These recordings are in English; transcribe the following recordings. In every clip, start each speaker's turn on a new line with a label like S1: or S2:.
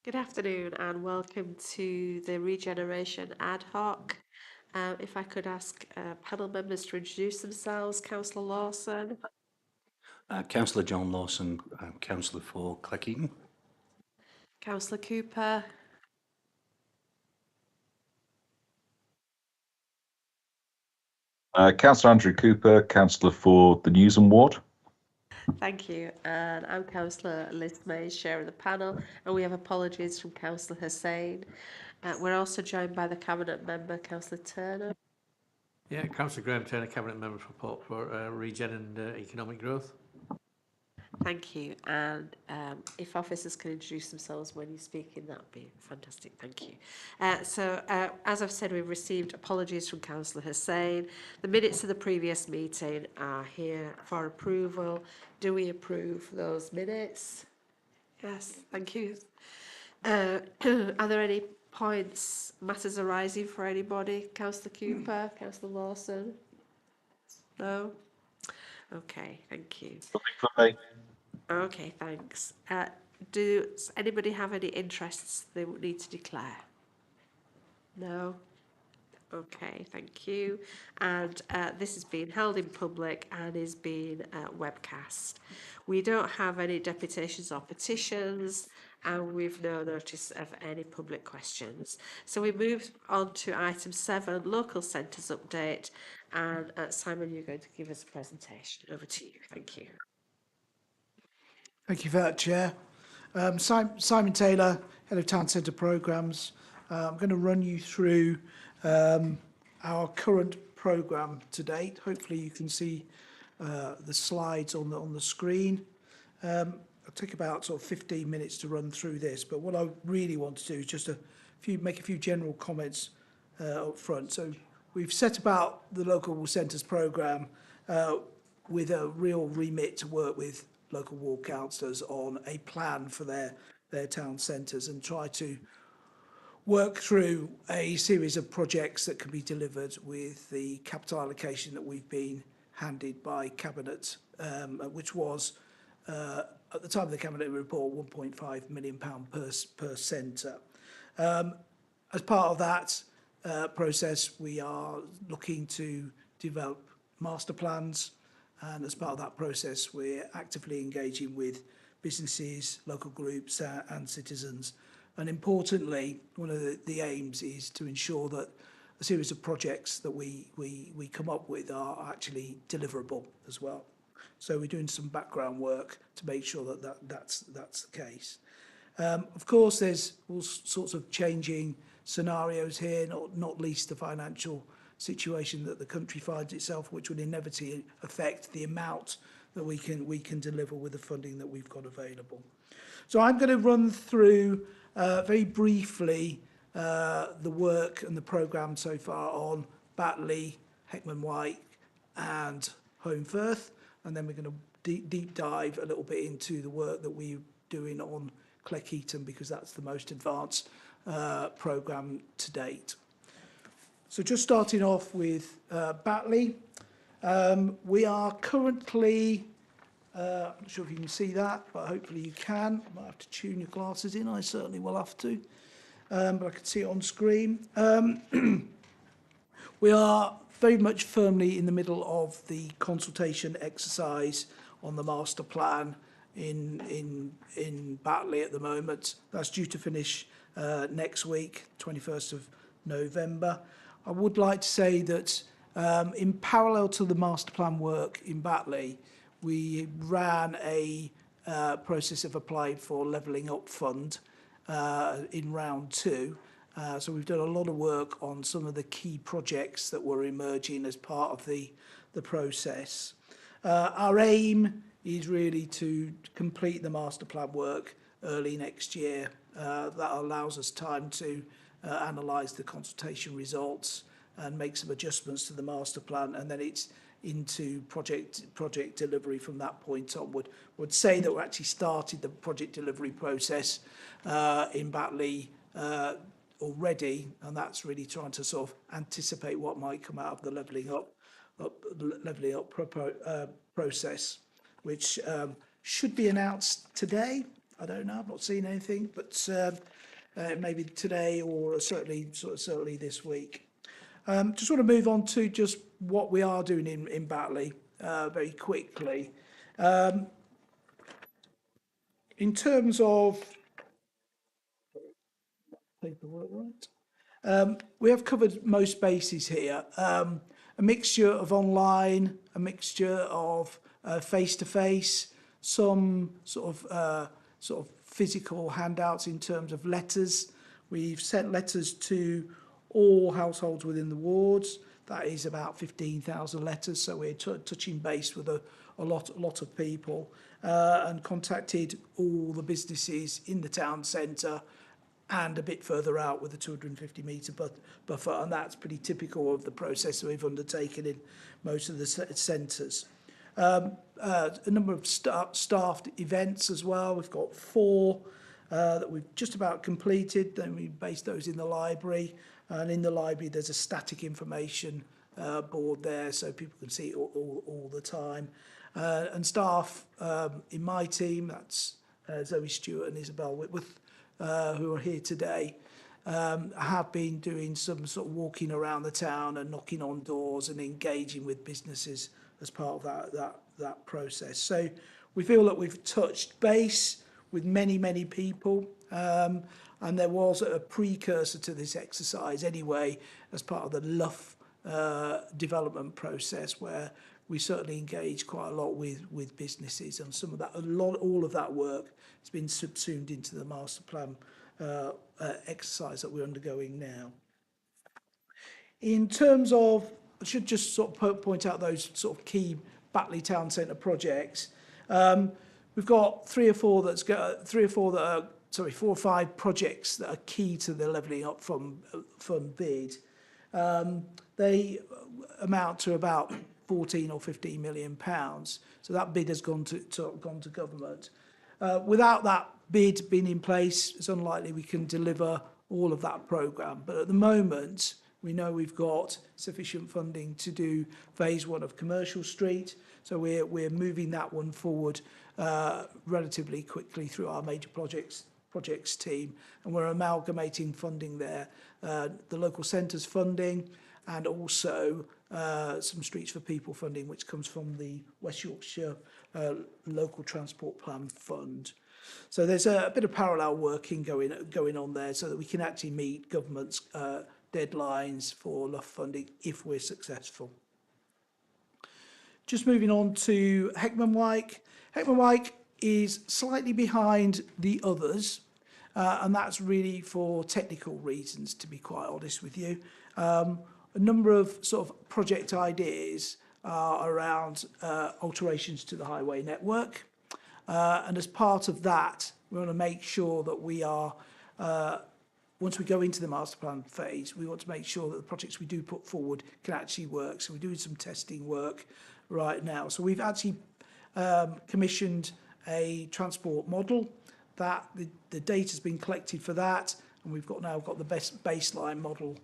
S1: Good afternoon and welcome to the Regeneration Ad-Hoc. If I could ask panel members to introduce themselves. Councillor Lawson,
S2: Councillor John Lawson, Councillor for Clecking.
S1: Councillor Cooper,
S3: Councillor Andrew Cooper, Councillor for the Newsham Ward.
S1: thank you. And I'm Councillor Liz Mays, Chair of the panel, and we have apologies from Councillor Hussain. We're also joined by the Cabinet Member, Councillor Turner.
S4: Yeah, Councillor Graham Turner, Cabinet Member for Regen and Economic Growth.
S1: Thank you. And if officers can introduce themselves when you're speaking, that would be fantastic. Thank you. As I've said, we've received apologies from Councillor Hussain. The minutes of the previous meeting are here for approval. Do we approve those minutes? Yes, thank you. Are there any points, matters arising for anybody? Councillor Cooper, Councillor Lawson? No? Okay, thank you.
S3: Nothing from me.
S1: Okay, thanks. Does anybody have any interests they would need to declare? No? Okay, thank you. And this is being held in public and is being webcast. We don't have any deputations or petitions, and we've no notice of any public questions. So we move on to item 7, local centres update. And Simon, you're going to give us a presentation. Over to you. Thank you.
S5: Thank you for that, Chair. Simon Taylor, Head of Town Centre Programmes. I'm going to run you through our current programme to date. Hopefully you can see the slides on the screen. It'll take about sort of 15 minutes to run through this, but what I really want to do is just make a few general comments up front. So we've set about the local centres programme with a real remit to work with local ward councillors on a plan for their town centres and try to work through a series of projects that can be delivered with the capital allocation that we've been handed by Cabinet, which was, at the time of the Cabinet report, £1.5 million per centre. As part of that process, we are looking to develop master plans, and as part of that process, we're actively engaging with businesses, local groups and citizens. And importantly, one of the aims is to ensure that a series of projects that we come up with are actually deliverable as well. So we're doing some background work to make sure that's the case. Of course, there's all sorts of changing scenarios here, not least the financial situation that the country finds itself, which will inevitably affect the amount that we can deliver with the funding that we've got available. So I'm going to run through very briefly the work and the programme so far on Batley, Heckman White and Home Firth, and then we're going to deep dive a little bit into the work that we're doing on Cleckheaton, because that's the most advanced programme to date. So just starting off with Batley, we are currently, I'm not sure if you can see that, but hopefully you can. I might have to tune your glasses in, I certainly will have to, but I can see it on screen. We are very much firmly in the middle of the consultation exercise on the master plan in Batley at the moment. That's due to finish next week, 21st of November. I would like to say that in parallel to the master plan work in Batley, we ran a process of applying for Levelling Up Fund in round 2. So we've done a lot of work on some of the key projects that were emerging as part of the process. Our aim is really to complete the master plan work early next year. That allows us time to analyse the consultation results and make some adjustments to the master plan, and then it's into project delivery from that point onward. Would say that we're actually started the project delivery process in Batley already, and that's really trying to sort of anticipate what might come out of the levelling up process, which should be announced today, I don't know. I've not seen anything, but maybe today or certainly this week. Just want to move on to just what we are doing in Batley very quickly. In terms of paperwork, right? We have covered most bases here. A mixture of online, a mixture of face-to-face, some sort of physical handouts in terms of letters. We've sent letters to all households within the wards. That is about 15,000 letters, so we're touching base with a lot of people, and contacted all the businesses in the town centre and a bit further out with a 250 metre buffer, and that's pretty typical of the process that we've undertaken in most of the centres. A number of staffed events as well. We've got 4 that we've just about completed. Then we based those in the library, and in the library there's a static information board there, so people can see it all the time. And staff in my team, that's Zoe Stewart and Isabel Whitworth, who are here today, have been doing some sort of walking around the town and knocking on doors and engaging with businesses as part of that process. So we feel that we've touched base with many people, and there was a precursor to this exercise anyway as part of the Luff development process, where we certainly engage quite a lot with businesses, and some of that, all of that work has been subsumed into the master plan exercise that we're undergoing now. In terms of, I should just sort of point out those sort of key Batley Town Centre projects. We've got 4 or 5 projects that are key to the levelling up from bid. They amount to about 14 or 15 million pounds. So that bid has gone to government. Without that bid being in place, it's unlikely we can deliver all of that programme. But at the moment, we know we've got sufficient funding to do phase 1 of Commercial Street. So we're moving that one forward relatively quickly through our major projects team, and we're amalgamating funding there, the local centres funding, and also some Streets for People funding, which comes from the West Yorkshire Local Transport Plan Fund. So there's a bit of parallel working going on there, so that we can actually meet government's deadlines for Luff funding if we're successful. Just moving on to Heckman-Wyke. Heckman-Wyke is slightly behind the others, and that's really for technical reasons, to be quite honest with you. A number of sort of project ideas are around alterations to the highway network, and as part of that, we want to make sure that we are, once we go into the master plan phase, we want to make sure that the projects we do put forward can actually work. So we're doing some testing work right now. So we've actually commissioned a transport model that the data's been collected for that, and we've now got the best baseline model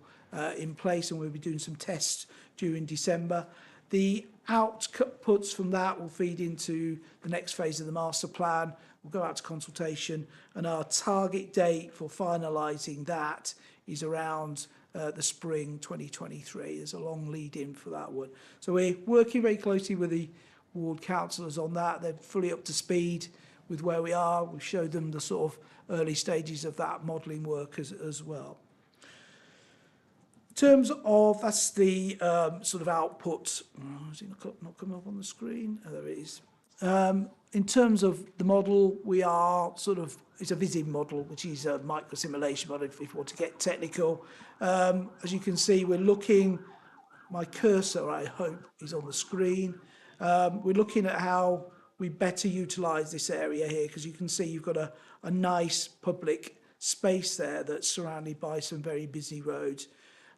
S5: in place, and we'll be doing some tests during December. The outputs from that will feed into the next phase of the master plan. We'll go out to consultation, and our target date for finalising that is around the spring 2023. There's a long lead in for that one. So we're working very closely with the ward councillors on that. They're fully up to speed with where we are. We've showed them the sort of early stages of that modelling work as well. In terms of, that's the sort of output. Oh, is it not coming up on the screen? Oh, there it is. In terms of the model, we are sort of, it's a VISIM model, which is a micro-simulation model, if you want to get technical. As you can see, we're looking, my cursor, I hope, is on the screen. We're looking at how we better utilise this area here, because you can see you've got a nice public space there that's surrounded by some very busy roads.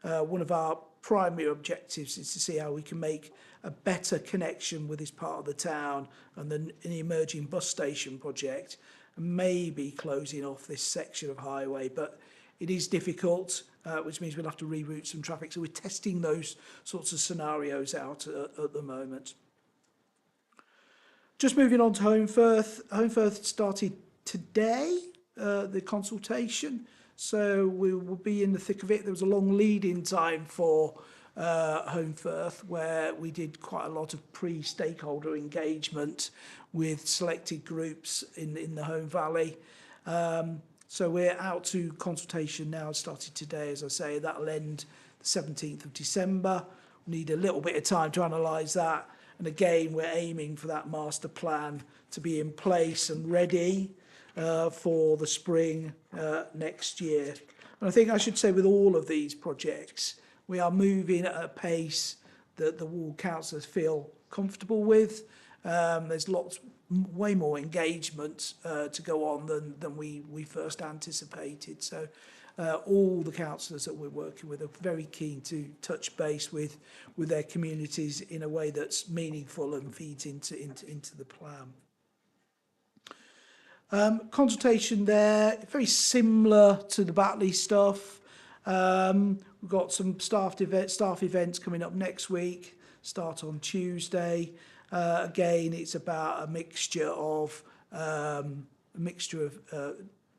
S5: One of our primary objectives is to see how we can make a better connection with this part of the town and the emerging bus station project, and maybe closing off this section of highway. But it is difficult, which means we'll have to reroute some traffic. So we're testing those sorts of scenarios out at the moment. Just moving on to Home Firth. Home Firth started today, the consultation. So we will be in the thick of it. There was a long lead-in time for Home Firth, where we did quite a lot of pre-stakeholder engagement with selected groups in the Home Valley. So we're out to consultation now. It started today, as I say. That'll end the 17th of December. We need a little bit of time to analyse that. And again, we're aiming for that master plan to be in place and ready for the spring next year. And I think I should say with all of these projects, we are moving at a pace that the ward councillors feel comfortable with. There's way more engagement to go on than we first anticipated. So all the councillors that we're working with are very keen to touch base with their communities in a way that's meaningful and feeds into the plan. Consultation there, very similar to the Batley stuff. We've got some staff events coming up next week, start on Tuesday. Again, it's about a mixture of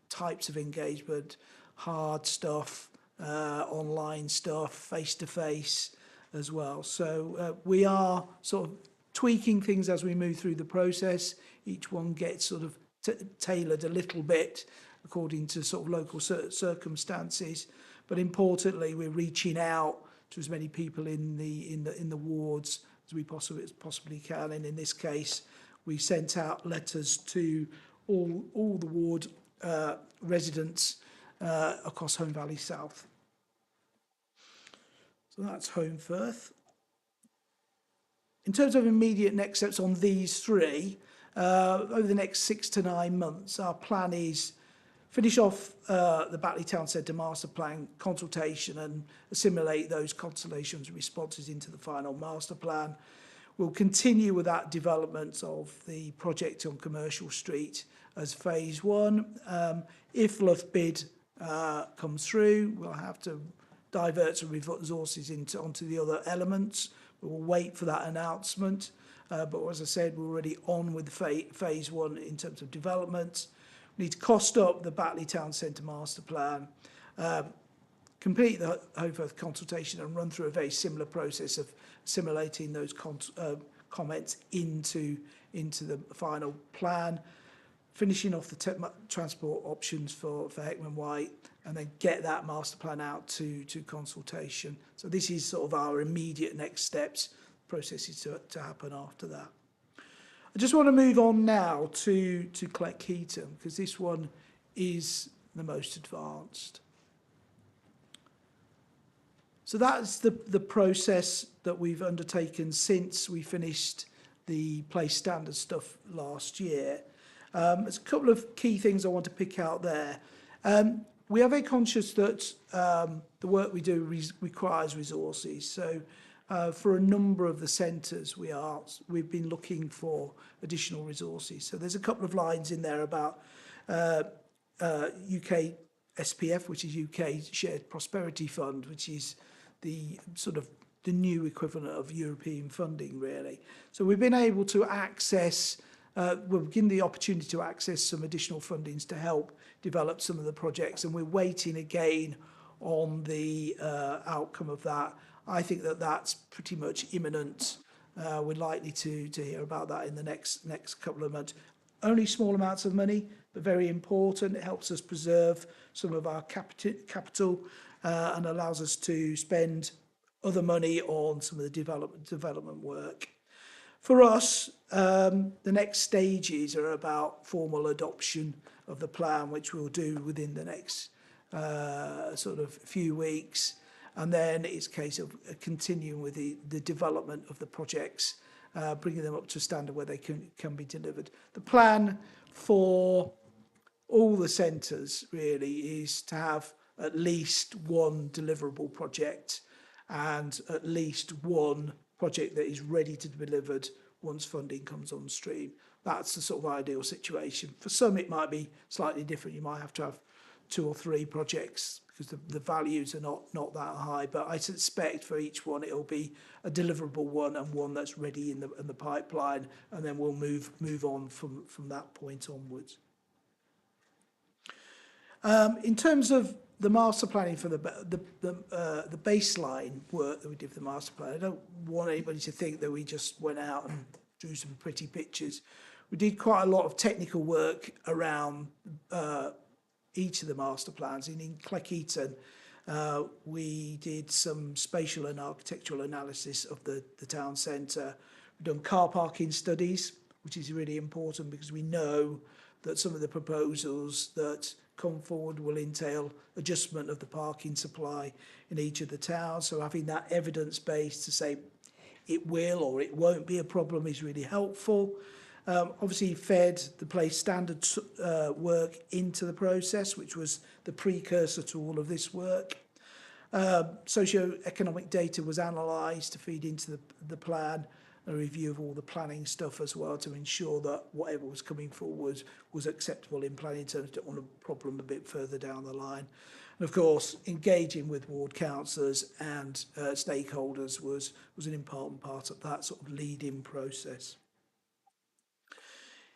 S5: types of engagement, hard stuff, online stuff, face-to-face as well. So we are sort of tweaking things as we move through the process. Each one gets sort of tailored a little bit according to sort of local circumstances. But importantly, we're reaching out to as many people in the wards as we possibly can. And in this case, we sent out letters to all the ward residents across Home Valley South. So that's Home Firth. In terms of immediate next steps on these three, over the next 6 to 9 months, our plan is finish off the Batley Town Centre Master Plan consultation and assimilate those consultations and responses into the final master plan. We'll continue with that development of the project on Commercial Street as phase 1. If Luff bid comes through, we'll have to divert some resources onto the other elements. We'll wait for that announcement. But as I said, we're already on with phase 1 in terms of development. We need to cost up the Batley Town Centre Master Plan, complete the Home Firth consultation and run through a very similar process of assimilating those comments into the final plan, finishing off the transport options for Heckman White, and then get that master plan out to consultation. So this is sort of our immediate next steps. Process is to happen after that. I just want to move on now to Kirklees, because this one is the most advanced. So that's the process that we've undertaken since we finished the place standard stuff last year. There's a couple of key things I want to pick out there. We are very conscious that the work we do requires resources. So for a number of the centres, we've been looking for additional resources. So there's a couple of lines in there about UK SPF, which is UK Shared Prosperity Fund, which is the sort of the new equivalent of European funding, really. So we've been able to access, we're given the opportunity to access some additional fundings to help develop some of the projects, and we're waiting again on the outcome of that. I think that that's pretty much imminent. We're likely to hear about that in the next couple of months. Only small amounts of money, but very important. It helps us preserve some of our capital and allows us to spend other money on some of the development work. For us, the next stages are about formal adoption of the plan, which we'll do within the next sort of few weeks. And then it's a case of continuing with the development of the projects, bringing them up to a standard where they can be delivered. The plan for all the centres really is to have at least one deliverable project and at least one project that is ready to be delivered once funding comes on stream. That's the sort of ideal situation. For some, it might be slightly different. You might have to have 2 or 3 projects because the values are not that high. But I suspect for each one, it'll be a deliverable one and one that's ready in the pipeline, and then we'll move on from that point onwards. In terms of the master planning for the baseline work that we did for the master plan, I don't want anybody to think that we just went out and drew some pretty pictures. We did quite a lot of technical work around each of the master plans. In Cleckheaton, we did some spatial and architectural analysis of the town centre. We've done car parking studies, which is really important because we know that some of the proposals that come forward will entail adjustment of the parking supply in each of the towns. So having that evidence base to say it will or it won't be a problem is really helpful. Obviously fed the place standard work into the process, which was the precursor to all of this work. Socio-economic data was analysed to feed into the plan, a review of all the planning stuff as well to ensure that whatever was coming forward was acceptable in planning terms. Don't want a problem a bit further down the line. And of course, engaging with ward councillors and stakeholders was an important part of that sort of lead-in process.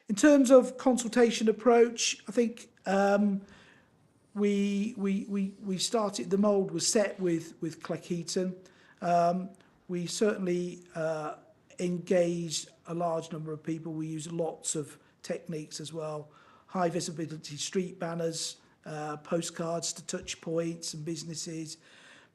S5: In terms of consultation approach, I think we started, the mould was set with Cleckheaton. We certainly engaged a large number of people. We used lots of techniques as well. High visibility street banners, postcards to touch points and businesses,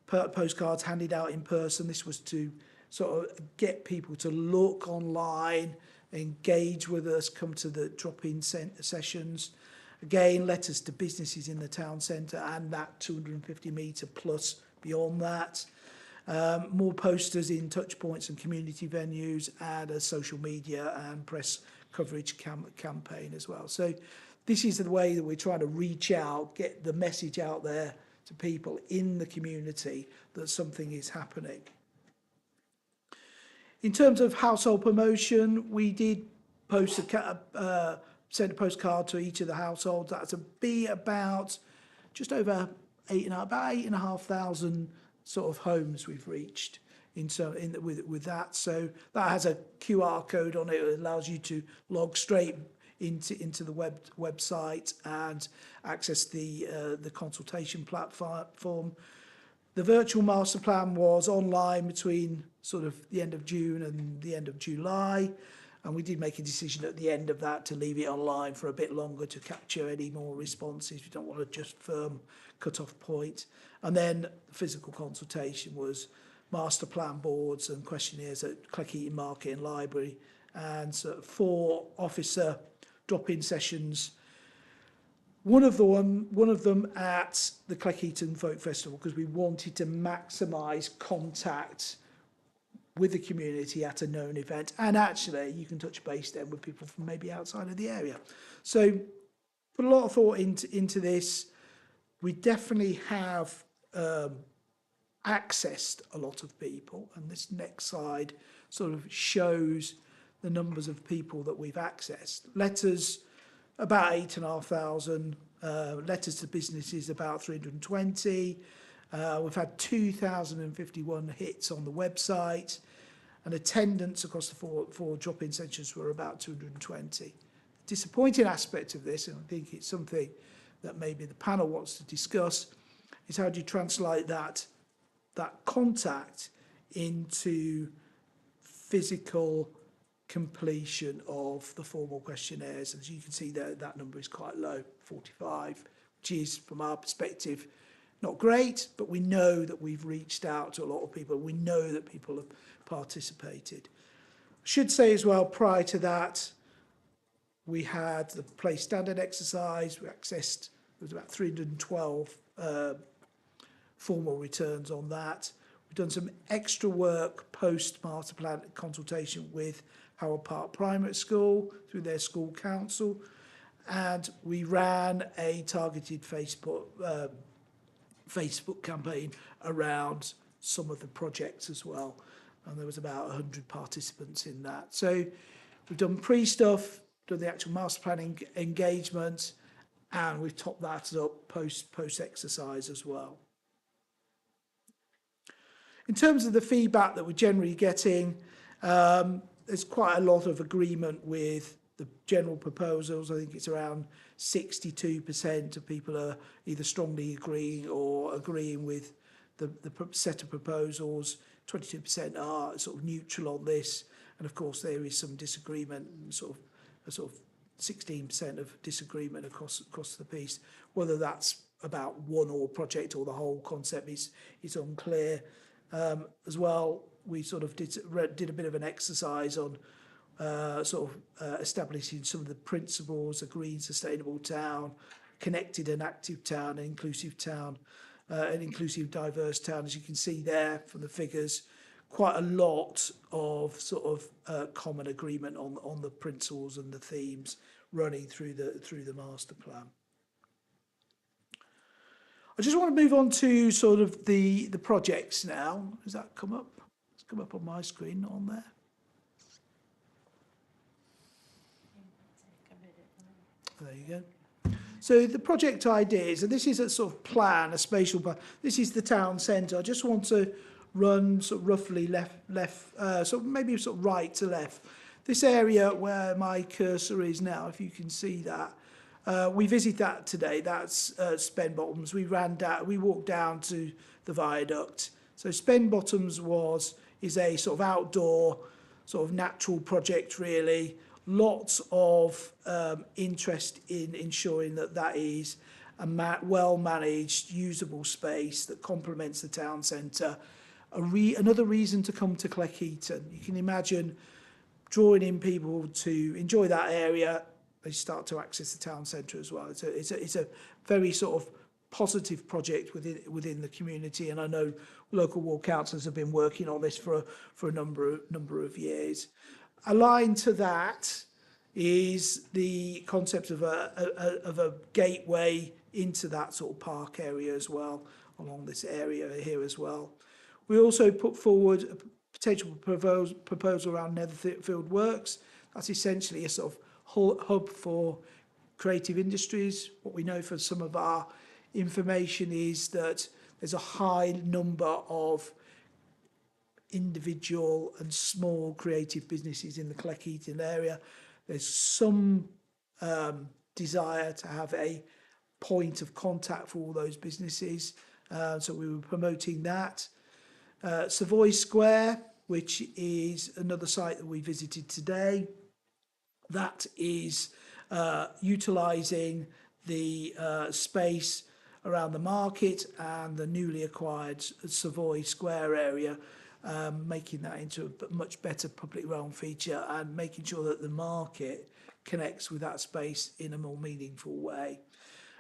S5: postcards handed out in person. This was to sort of get people to look online, engage with us, come to the drop-in sessions. Again, letters to businesses in the town centre and that 250 metre plus beyond that. More posters in touch points and community venues and a social media and press coverage campaign as well. So this is the way that we're trying to reach out, get the message out there to people in the community that something is happening. In terms of household promotion, we did post send a postcard to each of the households. That's to be about just over 8,500 sort of homes we've reached with that. So that has a QR code on it. It allows you to log straight into the website and access the consultation platform. The virtual master plan was online between sort of the end of June and the end of July. And we did make a decision at the end of that to leave it online for a bit longer to capture any more responses. We don't want to just firm cut-off point. And then physical consultation was master plan boards and questionnaires at Cleckheaton Market and Library, and sort of 4 officer drop-in sessions. One of them at the Cleckheaton Folk Festival, because we wanted to maximise contact with the community at a known event, and actually you can touch base then with people from maybe outside of the area. So put a lot of thought into this. We definitely have accessed a lot of people, and this next slide sort of shows the numbers of people that we've accessed. Letters, about 8,500, letters to businesses, about 320. We've had 2,051 hits on the website, and attendance across the four drop-in sessions were about 220. The disappointing aspect of this, and I think it's something that maybe the panel wants to discuss, is how do you translate that contact into physical completion of the formal questionnaires. As you can see there, that number is quite low, 45, which is, from our perspective, not great, but we know that we've reached out to a lot of people. We know that people have participated. I should say as well, prior to that, we had the place standard exercise. We accessed, there was about 312 formal returns on that. We've done some extra work post master plan consultation with Howard Park Primary School through their school council, and we ran a targeted Facebook campaign around some of the projects as well, and there was about 100 participants in that. So we've done pre-stuff, done the actual master planning engagement, and we've topped that up post exercise as well. In terms of the feedback that we're generally getting, there's quite a lot of agreement with the general proposals, I think it's around 62% of people are either strongly agreeing or agreeing with the set of proposals. 22% are sort of neutral on this, and of course there is some disagreement, sort of 16% of disagreement across the piece. Whether that's about one or project or the whole concept is unclear. As well, we sort of did a bit of an exercise on establishing some of the principles: a green, sustainable town, connected and active town, an inclusive town, an inclusive, diverse town. As you can see there from the figures, quite a lot of common agreement on the principles and the themes running through the master plan. I just want to move on to sort of the projects now. Does that come up? It's come up on my screen, not on there. There you go. So the project ideas, and this is a sort of plan, a spatial plan. This is the town centre. I just want to run sort of roughly left, maybe sort of right to left. This area where my cursor is now, if you can see that, we visited that today. That's Spen Bottoms. We walked down to the viaduct. So Spen Bottoms is a sort of outdoor, sort of natural project, really. Lots of interest in ensuring that is a well-managed, usable space that complements the town centre. Another reason to come to Cleckheaton. You can imagine drawing in people to enjoy that area. They start to access the town centre as well. It's a very sort of positive project within the community, and I know local ward councillors have been working on this for a number of years. Aligned to that is the concept of a gateway into that sort of park area as well, along this area here as well. We also put forward a potential proposal around Netherfield Works. That's essentially a sort of hub for creative industries. What we know from some of our information is that there's a high number of individual and small creative businesses in the Cleckheaton area. There's some desire to have a point of contact for all those businesses, so we were promoting that. Savoy Square, which is another site that we visited today, that is utilising the space around the market and the newly acquired Savoy Square area, making that into a much better public realm feature and making sure that the market connects with that space in a more meaningful way.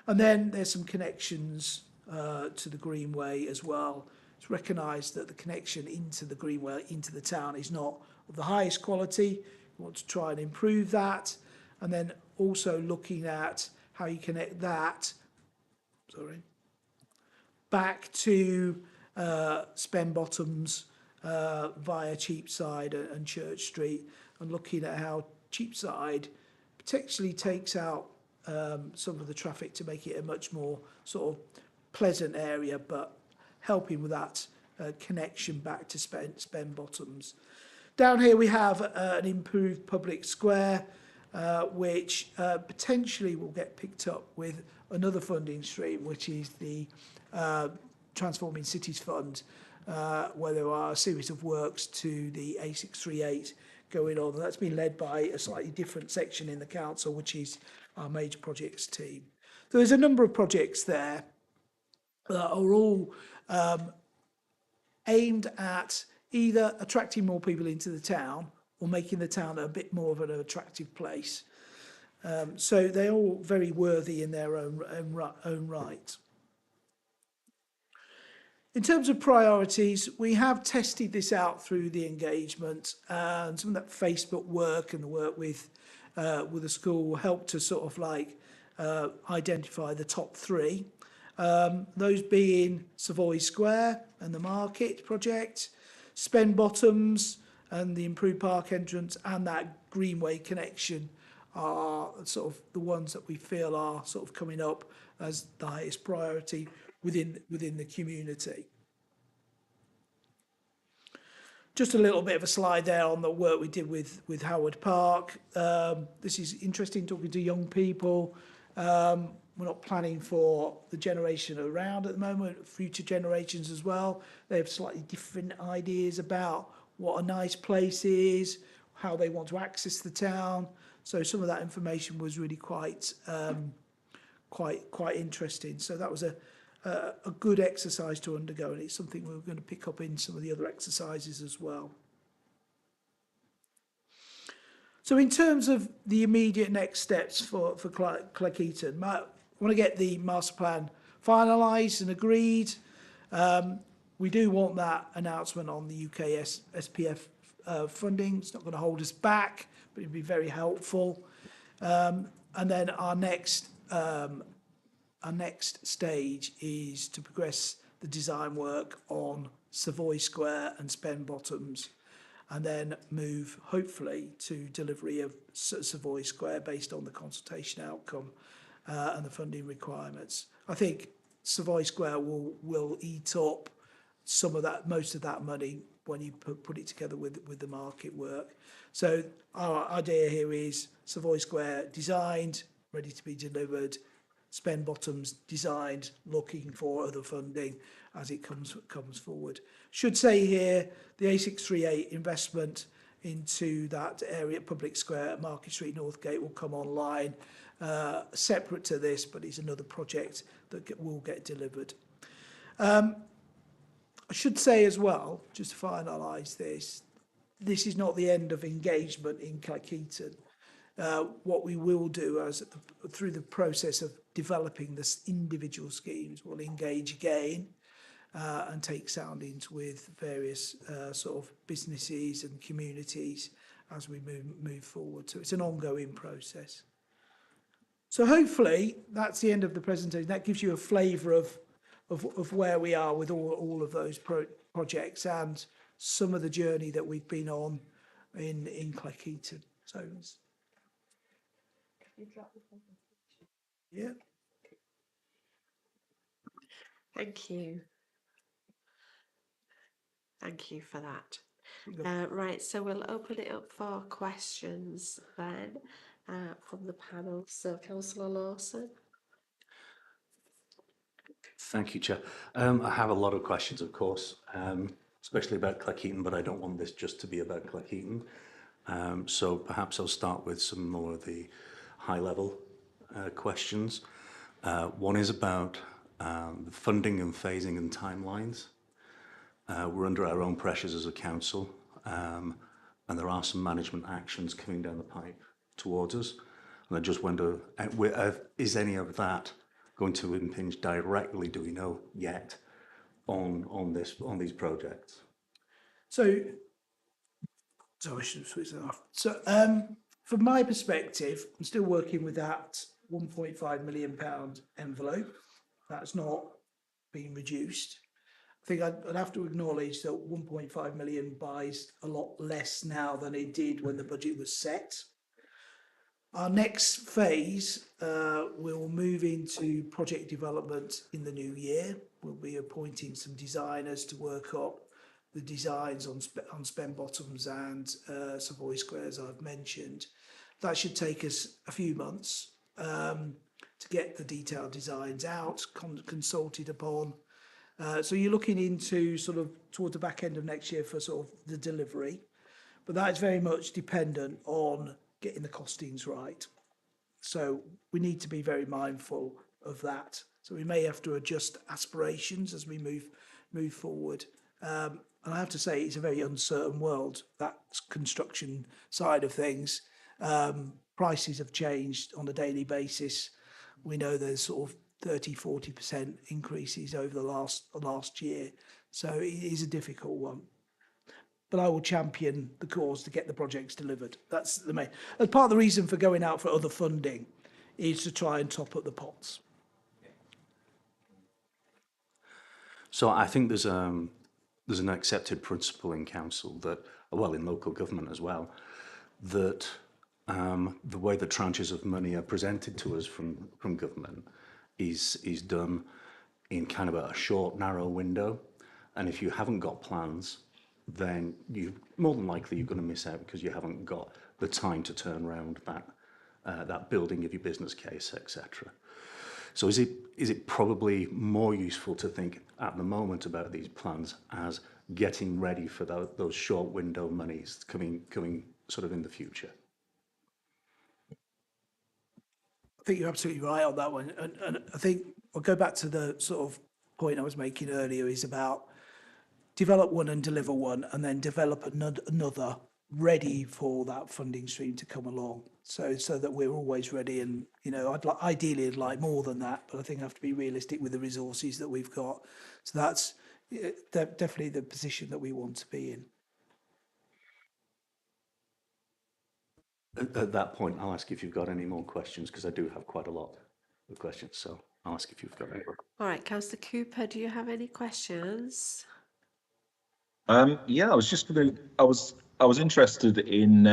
S5: And then there's some connections to the Greenway as well. It's recognised that the connection into the Greenway, into the town, is not of the highest quality. We want to try and improve that. And then also looking at how you connect that, back to Spen Bottoms via Cheapside and Church Street, and looking at how Cheapside potentially takes out some of the traffic to make it a much more sort of pleasant area, but helping with that connection back to Spen Bottoms. Down here we have an improved public square, which potentially will get picked up with another funding stream, which is the Transforming Cities Fund, where there are a series of works to the A638 going on. And that's been led by a slightly different section in the council, which is our major projects team. So there's a number of projects there that are all aimed at either attracting more people into the town or making the town a bit more of an attractive place. So they're all very worthy in their own right. In terms of priorities, we have tested this out through the engagement, and some of that Facebook work and the work with the school will help to sort of like identify the top three. Those being Savoy Square and the Market project, Spen Bottoms and the improved park entrance, and that Greenway connection are sort of the ones that we feel are sort of coming up as the highest priority within the community. Just a little bit of a slide there on the work we did with Howard Park. This is interesting, talking to young people. We're not planning for the generation around at the moment, future generations as well. They have slightly different ideas about what a nice place is, how they want to access the town. So some of that information was really quite interesting. So that was a good exercise to undergo, and it's something we're going to pick up in some of the other exercises as well. So in terms of the immediate next steps for Cleckheaton, I want to get the master plan finalised and agreed. We do want that announcement on the UK SPF funding. It's not going to hold us back, but it'd be very helpful. And then our next stage is to progress the design work on Savoy Square and Spen Bottoms, and then move, hopefully, to delivery of Savoy Square based on the consultation outcome and the funding requirements. I think Savoy Square will eat up some of that, most of that money when you put it together with the market work. So our idea here is Savoy Square designed, ready to be delivered, Spen Bottoms designed, looking for other funding as it comes forward. Should say here, the A638 investment into that area, Public Square at Market Street, Northgate, will come online separate to this, but it's another project that will get delivered. I should say as well, just to finalise this is not the end of engagement in Cleckheaton. What we will do through the process of developing this individual schemes, we'll engage again and take soundings with various sort of businesses and communities as we move forward. So it's an ongoing process. So hopefully that's the end of the presentation. That gives you a flavour of where we are with all of those projects and some of the journey that we've been on in Cleckheaton. So yeah.
S1: Thank you. Thank you for that. Right, so we'll open it up for questions then from the panel. So, Councillor Lawson.
S2: Thank you, Chair. I have a lot of questions, of course, especially about Cleckheaton, but I don't want this just to be about Cleckheaton. So perhaps I'll start with some more of the high-level questions. One is about the funding and phasing and timelines. We're under our own pressures as a council, and there are some management actions coming down the pipe towards us. And I just wonder, is any of that going to impinge directly, do we know yet, on these projects?
S5: So I should have switched that off. So from my perspective, I'm still working with that £1.5 million envelope. That's not been reduced. I think I'd have to acknowledge that 1.5 million buys a lot less now than it did when the budget was set. Our next phase, we'll move into project development in the new year. We'll be appointing some designers to work up the designs on Spen Bottoms and Savoy Square, as I've mentioned. That should take us a few months to get the detailed designs out, consulted upon. So you're looking into sort of toward the back end of next year for sort of the delivery. But that is very much dependent on getting the costings right. So we need to be very mindful of that. So we may have to adjust aspirations as we move forward. And I have to say, it's a very uncertain world, that construction side of things. Prices have changed on a daily basis. We know there's sort of 30-40% increases over the last year. So it is a difficult one. But I will champion the cause to get the projects delivered. That's the main. And part of the reason for going out for other funding is to try and top up the pots.
S2: So I think there's an accepted principle in council that, well, in local government as well, that the way the tranches of money are presented to us from government is done in kind of a short, narrow window. And if you haven't got plans, then you more than likely you're going to miss out because you haven't got the time to turn around that building of your business case, etc. So is it probably more useful to think at the moment about these plans as getting ready for those short window monies coming sort of in the future?
S5: I think you're absolutely right on that one. And I think I'll go back to the sort of point I was making earlier is about develop one and deliver one, and then develop another ready for that funding stream to come along. So that we're always ready. And, you know, ideally I'd like more than that, but I think I have to be realistic with the resources that we've got. So that's definitely the position that we want to be in.
S2: At that point, I'll ask if you've got any more questions, because I do have quite a lot of questions. So I'll ask if you've got any more.
S1: All right, Councillor Cooper, do you have any questions?
S3: Yeah, I was just going to. I was interested in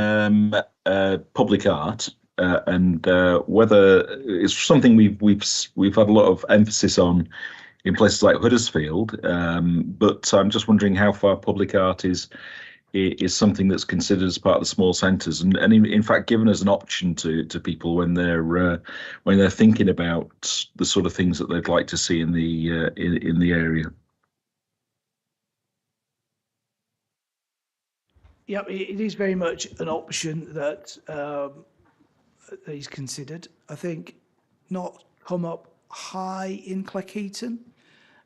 S3: public art and whether it's something we've had a lot of emphasis on in places like Huddersfield. But I'm just wondering how far public art is something that's considered as part of the small centres, and in fact given as an option to people when they're thinking about the sort of things that they'd like to see in the area.
S5: Yeah, it is very much an option that is considered. I think not come up high in Cleckheaton,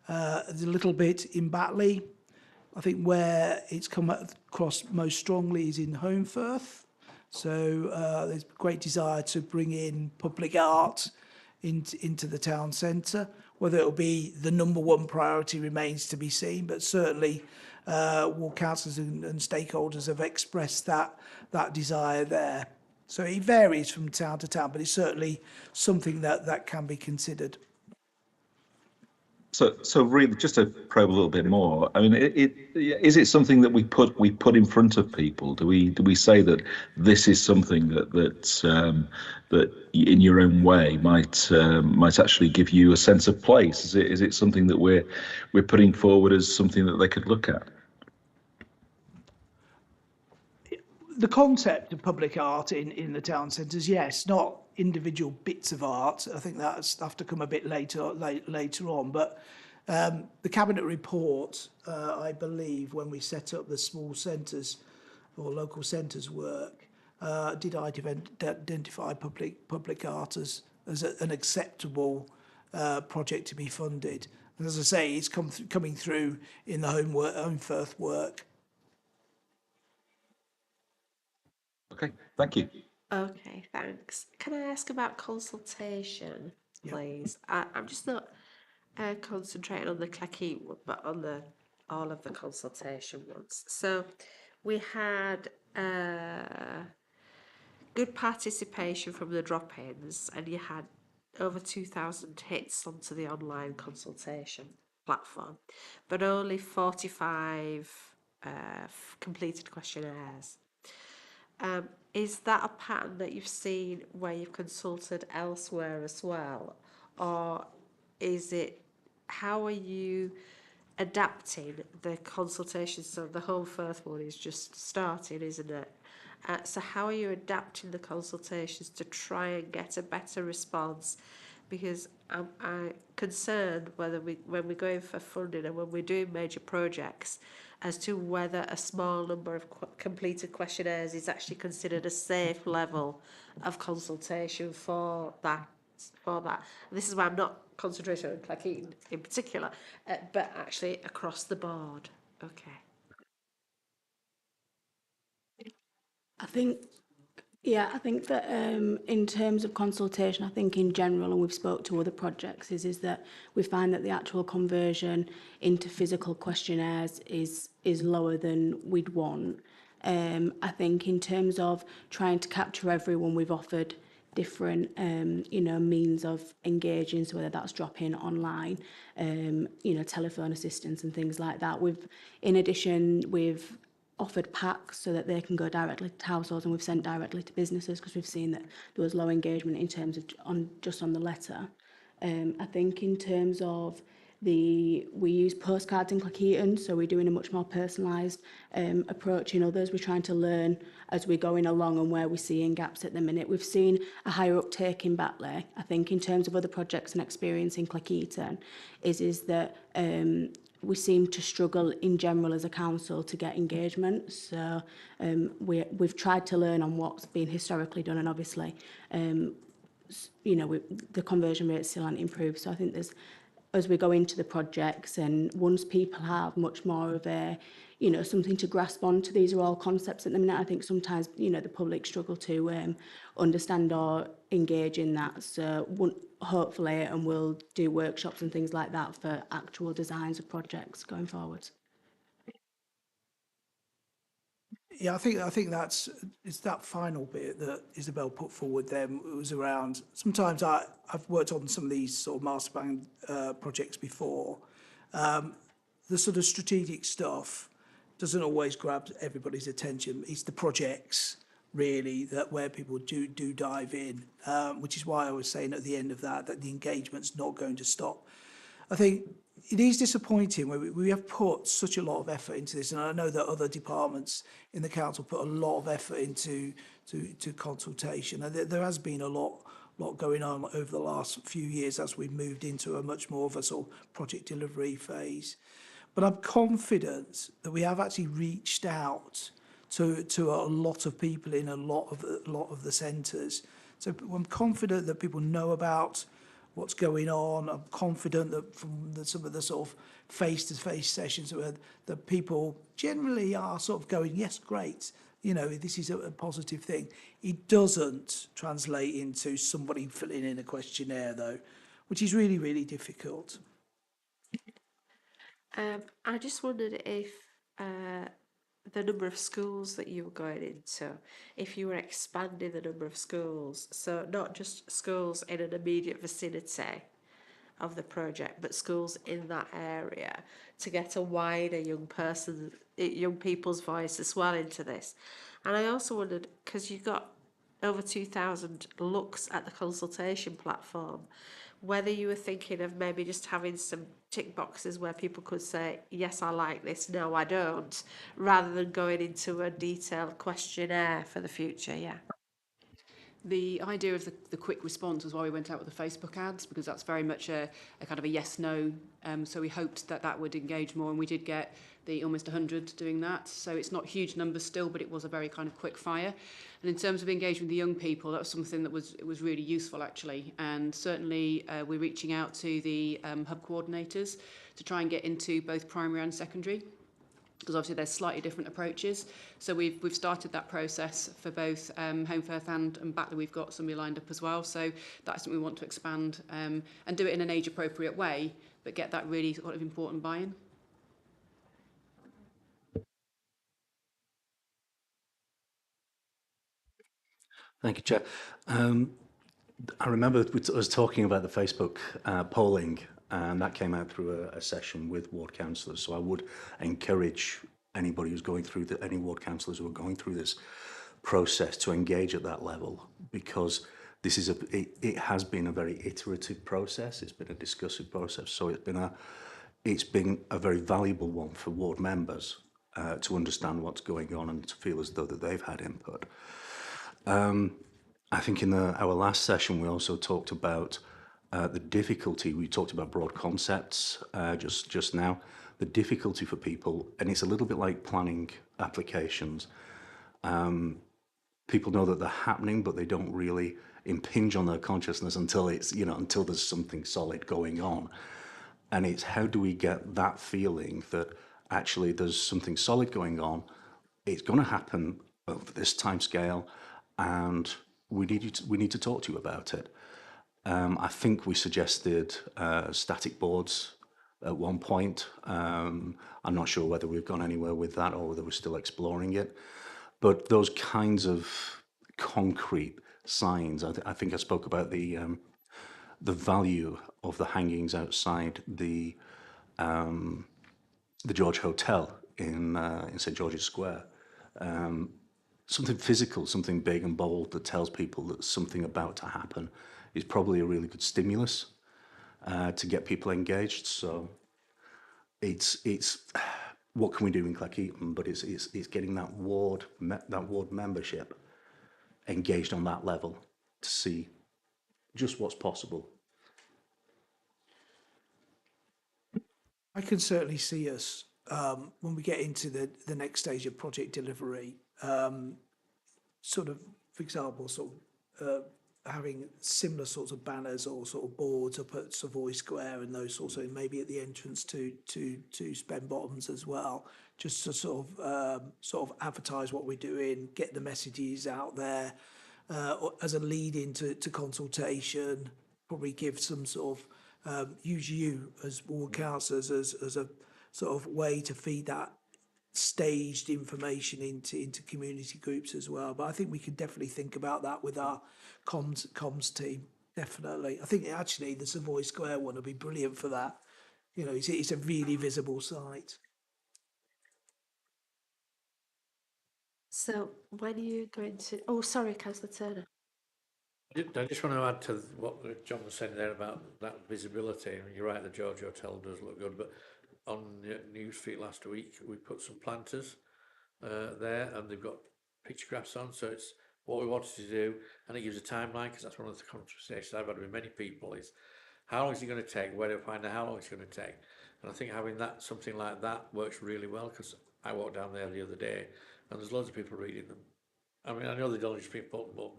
S5: a little bit in Batley. I think where it's come across most strongly is in Holmfirth. So there's great desire to bring in public art into the town centre. Whether it'll be the number one priority remains to be seen, but certainly ward councillors and stakeholders have expressed that desire there. So it varies from town to town, but it's certainly something that can be considered.
S3: So really, just to probe a little bit more, I mean, is it something that we put in front of people? Do we say that this is something that in your own way might actually give you a sense of place? Is it something that we're putting forward as something that they could look at?
S5: The concept of public art in the town centres, yes, not individual bits of art. I think that's have to come a bit later on. But the cabinet report, I believe, when we set up the small centres or local centres work, did identify public art as an acceptable project to be funded. And as I say, it's coming through in the Holmfirth work.
S3: Okay, thank you.
S1: Okay, thanks. Can I ask about consultation, please? I'm just not concentrating on the Cleckheaton one, but on all of the consultation ones. So we had good participation from the drop-ins, and you had over 2,000 hits onto the online consultation platform, but only 45 completed questionnaires. Is that a pattern that you've seen where you've consulted elsewhere as well? Or is it, how are you adapting the consultation? So the Holmfirth one is just starting, isn't it? So how are you adapting the consultations to try and get a better response? Because I'm concerned whether when we're going for funding and when we're doing major projects, as to whether a small number of completed questionnaires is actually considered a safe level of consultation for that. And this is why I'm not concentrating on Cleckheaton in particular, but actually across the board. Okay.
S6: I think that in terms of consultation, I think in general, and we've spoke to other projects, is that we find that the actual conversion into physical questionnaires is lower than we'd want. I think in terms of trying to capture everyone, we've offered different means of engaging, so whether that's drop-in online, telephone assistance and things like that. We've offered packs so that they can go directly to households, and we've sent directly to businesses because we've seen that there was low engagement in terms of on the letter. I think in terms of we use postcards in Cleckheaton, so we're doing a much more personalised approach in others. We're trying to learn as we're going along and where we're seeing gaps at the minute. We've seen a higher uptake in Batley. I think in terms of other projects and experience in Cleckheaton is that we seem to struggle in general as a council to get engagement. So we've tried to learn on what's been historically done, and obviously, the conversion rate still hasn't improved. So I think as we go into the projects, and once people have much more of a, something to grasp onto, these are all concepts at the minute. I think sometimes, the public struggle to understand or engage in that. So hopefully, and we'll do workshops and things like that for actual designs of projects going forward.
S5: Yeah, I think it's that final bit that Isabel put forward. Then it was around. Sometimes I've worked on some of these sort of master plan projects before. The sort of strategic stuff doesn't always grab everybody's attention. It's the projects really that where people do dive in, which is why I was saying at the end of that the engagement's not going to stop. I think it is disappointing when we have put such a lot of effort into this, and I know that other departments in the council put a lot of effort into consultation, and there has been a lot going on over the last few years as we've moved into a much more of a sort of project delivery phase. But I'm confident that we have actually reached out to a lot of people in a lot of the centres. So I'm confident that people know about what's going on. I'm confident that from some of the sort of face-to-face sessions that people generally are sort of going, yes, great, this is a positive thing. It doesn't translate into somebody filling in a questionnaire, though, which is really, really difficult.
S1: I just wondered if the number of schools that you were going into, if you were expanding the number of schools, so not just schools in an immediate vicinity of the project, but schools in that area, to get a wider young people's voice as well into this. And I also wondered, because you got over 2,000 looks at the consultation platform, whether you were thinking of maybe just having some tick boxes where people could say, yes, I like this, no, I don't, rather than going into a detailed questionnaire for the future, yeah.
S7: The idea of the quick response was why we went out with the Facebook ads, because that's very much a kind of a yes-no. So we hoped that would engage more, and we did get the almost 100 doing that. So it's not huge numbers still, but it was a very kind of quick fire. And in terms of engaging with the young people, that was something that was really useful actually. And certainly we're reaching out to the hub coordinators to try and get into both primary and secondary, because obviously there's slightly different approaches. So we've started that process for both Holmfirth and Batley. We've got somebody lined up as well. So that's something we want to expand and do it in an age-appropriate way, but get that really sort of important buy-in.
S2: Thank you, Chair. I remember I was talking about the Facebook polling, and that came out through a session with ward councillors. So I would encourage anybody who's going through any ward councillors who are going through this process to engage at that level, because this is it has been a very iterative process. It's been a discussive process. So it's been a very valuable one for ward members to understand what's going on and to feel as though that they've had input. I think in our last session, we also talked about the difficulty. We talked about broad concepts just now, the difficulty for people, and it's a little bit like planning applications. People know that they're happening, but they don't really impinge on their consciousness until until there's something solid going on. And it's how do we get that feeling that actually there's something solid going on, it's going to happen over this time scale, and we need to talk to you about it. I think we suggested static boards at one point. I'm not sure whether we've gone anywhere with that or whether we're still exploring it. But those kinds of concrete signs, I think I spoke about the value of the hangings outside the George Hotel in St George's Square. Something physical, something big and bold that tells people that something about to happen is probably a really good stimulus. to get people engaged. So it's what can we do in Cleckheaton? But it's getting that ward membership engaged on that level to see just what's possible.
S5: I can certainly see us, when we get into the next stage of project delivery, sort of, for example, sort of having similar sorts of banners or sort of boards up at Savoy Square and those sorts of, maybe at the entrance to Spen Bottoms as well, just to sort of advertise what we're doing, get the messages out there, as a lead into consultation, probably give some sort of, use you as ward councillors as a sort of way to feed that staged information into community groups as well. But I think we can definitely think about that with our comms team. Definitely, I think actually the Savoy Square one would be brilliant for that. You know, it's a really visible site.
S1: So when are you going to? Oh, sorry, Councillor Turner.
S4: I just want to add to what John was saying there about that visibility. You're right, the George Hotel does look good, but on News Street last week, we put some planters there, and they've got pictographs on, so it's what we wanted to do, and it gives a timeline, because that's one of the conversations I've had with many people, is how long is it going to take, where do I find out how long it's going to take? And I think having that, something like that, works really well, because I walked down there the other day, and there's loads of people reading them. I mean, I know they don't just people, but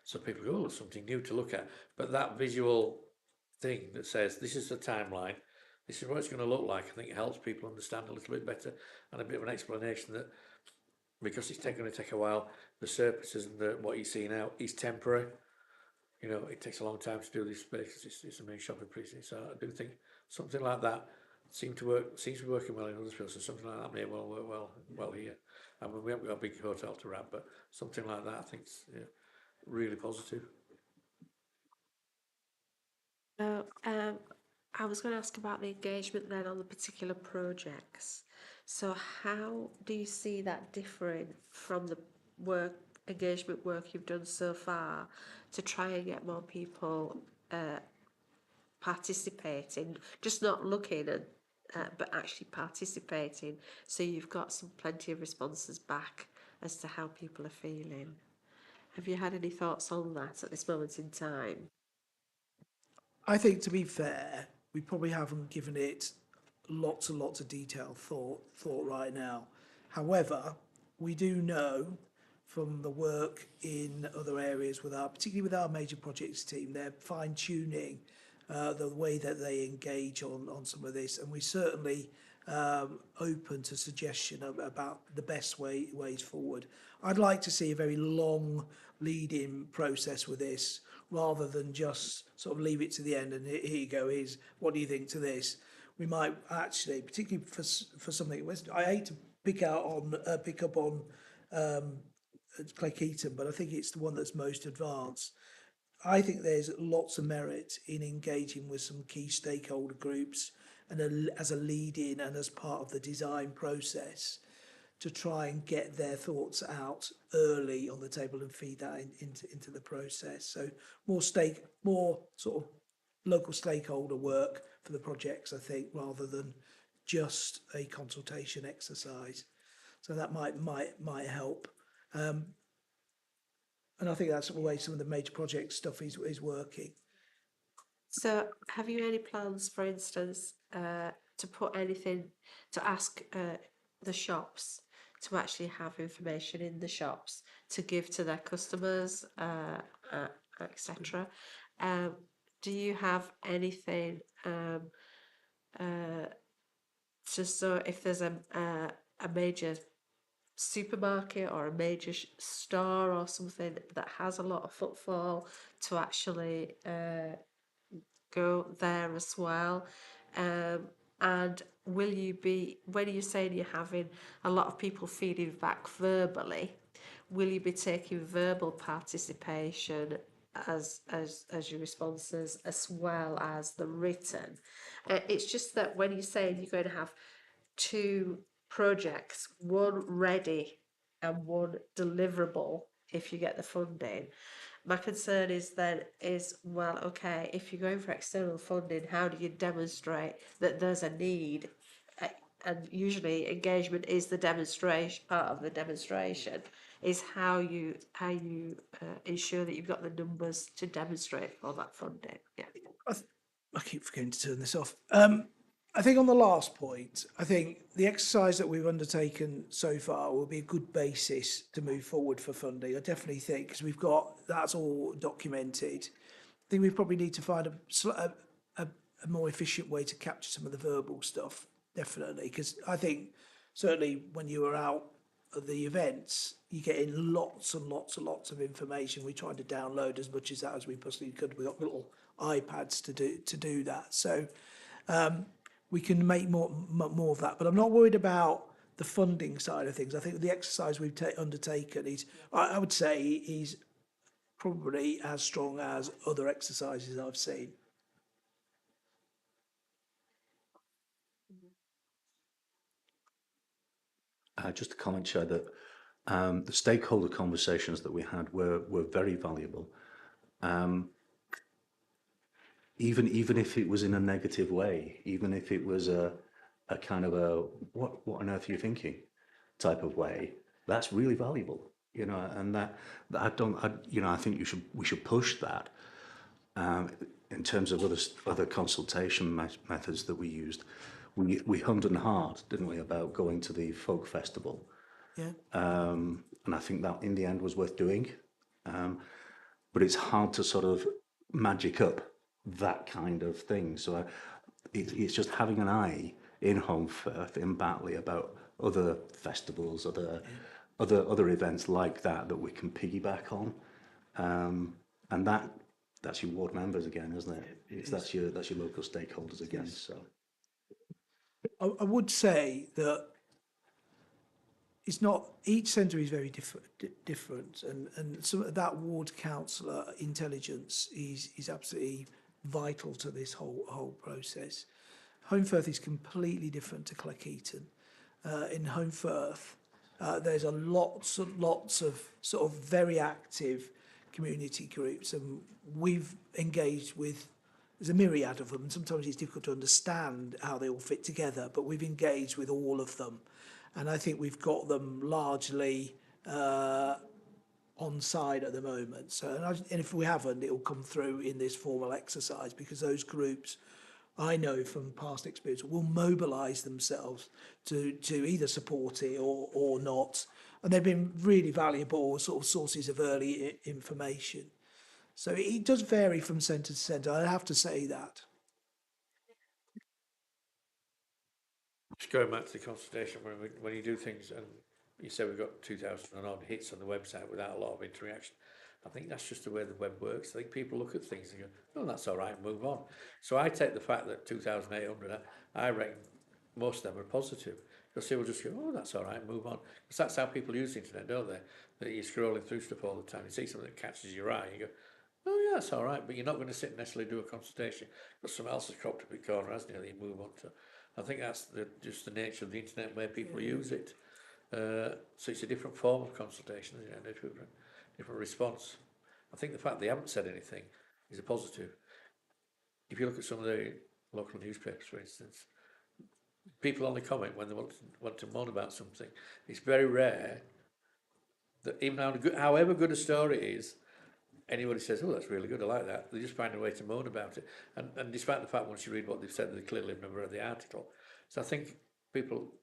S4: some people go, oh, something new to look at. But that visual thing that says, this is the timeline, this is what it's going to look like, I think it helps people understand a little bit better, and a bit of an explanation that, because it's going to take a while, the surfaces and what you see now is temporary. You know, it takes a long time to do this space, it's a main shopping precinct. So I do think something like that seems to be working well in other fields, so something like that may well work well here. I mean, we haven't got a big hotel to wrap, but something like that I think is really positive.
S1: So, I was going to ask about the engagement then on the particular projects. So how do you see that differing from the engagement work you've done so far to try and get more people participating, just not looking and but actually participating, so you've got plenty of responses back as to how people are feeling? Have you had any thoughts on that at this moment in time?
S5: I think, to be fair, we probably haven't given it lots and lots of detailed thought right now. However, we do know from the work in other areas particularly with our major projects team, they're fine-tuning the way that they engage on some of this, and we certainly open to suggestion about the best ways forward. I'd like to see a very long lead-in process with this, rather than just sort of leave it to the end and here you go, what do you think to this? We might actually, particularly for something, I hate to pick up on Cleckheaton, but I think it's the one that's most advanced. I think there's lots of merit in engaging with some key stakeholder groups and as a lead-in and as part of the design process, to try and get their thoughts out early on the table and feed that into the process. So more sort of local stakeholder work for the projects, I think, rather than just a consultation exercise. So that might help. And I think that's the way some of the major project stuff is working.
S1: So have you any plans, for instance, to put anything, to ask the shops to actually have information in the shops to give to their customers, etc.? Do you have anything just so if there's a major supermarket or a major store or something that has a lot of footfall, to actually go there as well? And will you be, when you're saying you're having a lot of people feeding back verbally, will you be taking verbal participation as your responses as well as the written? It's just that when you're saying you're going to have two projects, one ready and one deliverable if you get the funding, My concern is well, okay, if you're going for external funding, how do you demonstrate that there's a need? Uh, And usually engagement is the demonstration, part of the demonstration, is how you ensure that you've got the numbers to demonstrate for that funding. Yeah.
S5: I keep forgetting to turn this off. I think on the last point, I think the exercise that we've undertaken so far will be a good basis to move forward for funding. I definitely think, because that's all documented. I think we probably need to find a more efficient way to capture some of the verbal stuff, definitely, because I think certainly when you were out at the events, you get in lots and lots and lots of information. We tried to download as much of that as we possibly could. We got little iPads to do that, so we can make more of that. But I'm not worried about the funding side of things. I think the exercise we've undertaken is, I would say, is probably as strong as other exercises I've seen.
S2: Just a comment, Chair, that the stakeholder conversations that we had were very valuable. Even if it was in a negative way, even if it was a kind of a what on earth are you thinking type of way, that's really valuable, you know. And that I think we should push that. In terms of other consultation methods that we used, we hummed and hawed, didn't we, about going to the folk festival.
S5: Yeah.
S2: And I think that in the end was worth doing. But it's hard to sort of magic up that kind of thing. So it's just having an eye in Holmfirth, in Batley, about other festivals, other events like that we can piggyback on. And that's your ward members again, isn't it? That's your local stakeholders again. Yes. So
S5: I would say that it's not, each centre is very different, and some of that ward councillor intelligence is absolutely vital to this whole process. Holmfirth is completely different to Cleckheaton. In Holmfirth, there's lots of sort of very active community groups, and we've engaged with, there's a myriad of them, and sometimes it's difficult to understand how they all fit together, but we've engaged with all of them. And I think we've got them largely on side at the moment. So, and if we haven't, it'll come through in this formal exercise, because those groups, I know from past experience, will mobilise themselves to either support it or not. And they've been really valuable sort of sources of early information. So it does vary from centre to centre, I have to say that.
S4: Just going back to the consultation, when you do things, and you say we've got 2,000 and odd hits on the website without a lot of interaction, I think that's just the way the web works. I think people look at things and go, oh, that's all right, move on. So I take the fact that 2,800, I reckon most of them are positive. Because people just go, oh, that's all right, move on. Because that's how people use the internet, don't they? That you're scrolling through stuff all the time. You see something that catches your eye, you go, oh, yeah, that's all right. But you're not going to sit and necessarily do a consultation because someone else has cropped up a corner, hasn't it? You move on to. I think that's just the nature of the internet where people use it. So it's a different form of consultation, isn't it? A different response. I think the fact they haven't said anything is a positive. If you look at some of the local newspapers, for instance, people only comment when they want to moan about something. It's very rare that even however good a story is, anybody says, oh, that's really good, I like that. They just find a way to moan about it. And despite the fact, once you read what they've said, they clearly have never read the article. So I think people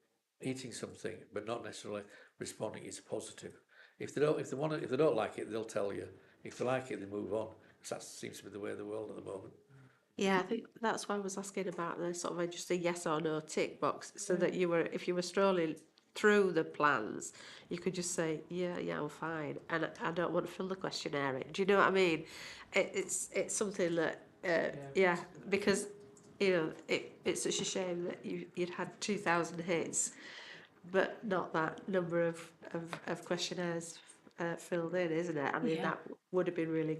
S4: eating something but not necessarily responding is positive. If they don't like it, they'll tell you. If they like it, they move on. Because that seems to be the way of the world at the moment.
S1: Yeah, I think that's why I was asking about the sort of just a yes or no tick box, so that if you were strolling through the plans, you could just say, yeah, I'm fine, and I don't want to fill the questionnaire in. Do you know what I mean? It's something that, because, you know, it's such a shame that you'd had 2,000 hits, but not that number of questionnaires filled in, isn't it? I mean, that would have been really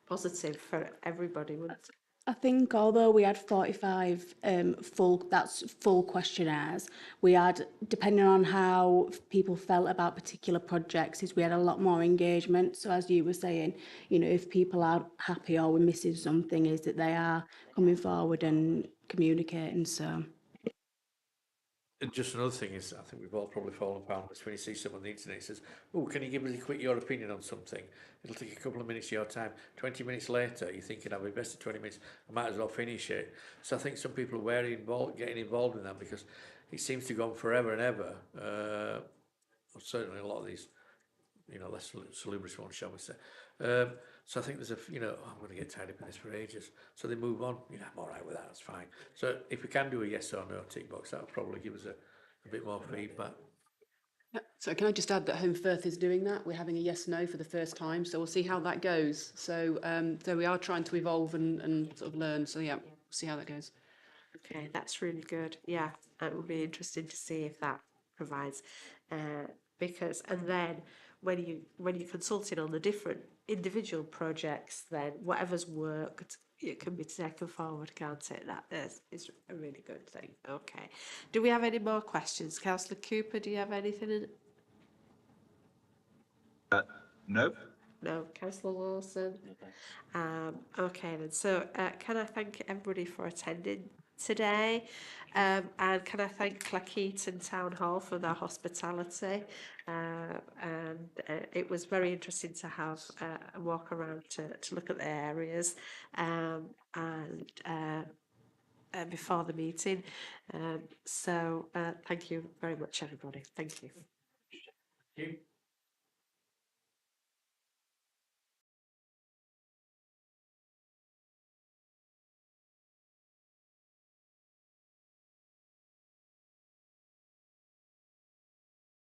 S1: positive for everybody, wouldn't it?
S6: I think although we had 45 full questionnaires, we had, depending on how people felt about particular projects, is we had a lot more engagement. So as you were saying, you know, if people are happy or we're missing something, is that they are coming forward and communicating. So
S4: And just another thing is, I think we've all probably fallen upon this when you see someone on the internet who says, oh, can you give me your opinion on something? It'll take a couple of minutes of your time. 20 minutes later, you're thinking, I've invested 20 minutes, I might as well finish it. So I think some people are getting involved in that because it seems to go on forever and ever. Certainly a lot of these, you know, less salubrious ones, shall we say. So I think there's I'm going to get tied up in this for ages. So they move on. Yeah, I'm all right with that. That's fine. So if we can do a yes or no tick box, that'll probably give us a bit more feedback.
S7: So can I just add that Home Firth is doing that? We're having a yes/no for the first time, so we'll see how that goes. So we are trying to evolve and sort of learn. So yeah, we'll see how that goes.
S1: Okay, that's really good. Yeah, it will be interesting to see if that provides, because and then when you're consulting on the different individual projects, then whatever's worked, it can be taken forward, can't it? That is a really good thing. Okay, do we have any more questions, Councillor Cooper? Do you have anything?
S3: No.
S1: No, Councillor Lawson. Okay then, so can I thank everybody for attending today, and can I thank Clackheaton Town Hall for their hospitality, and it was very interesting to have a walk around to look at the areas, and before the meeting, so thank you very much everybody, thank you.
S4: Thank you.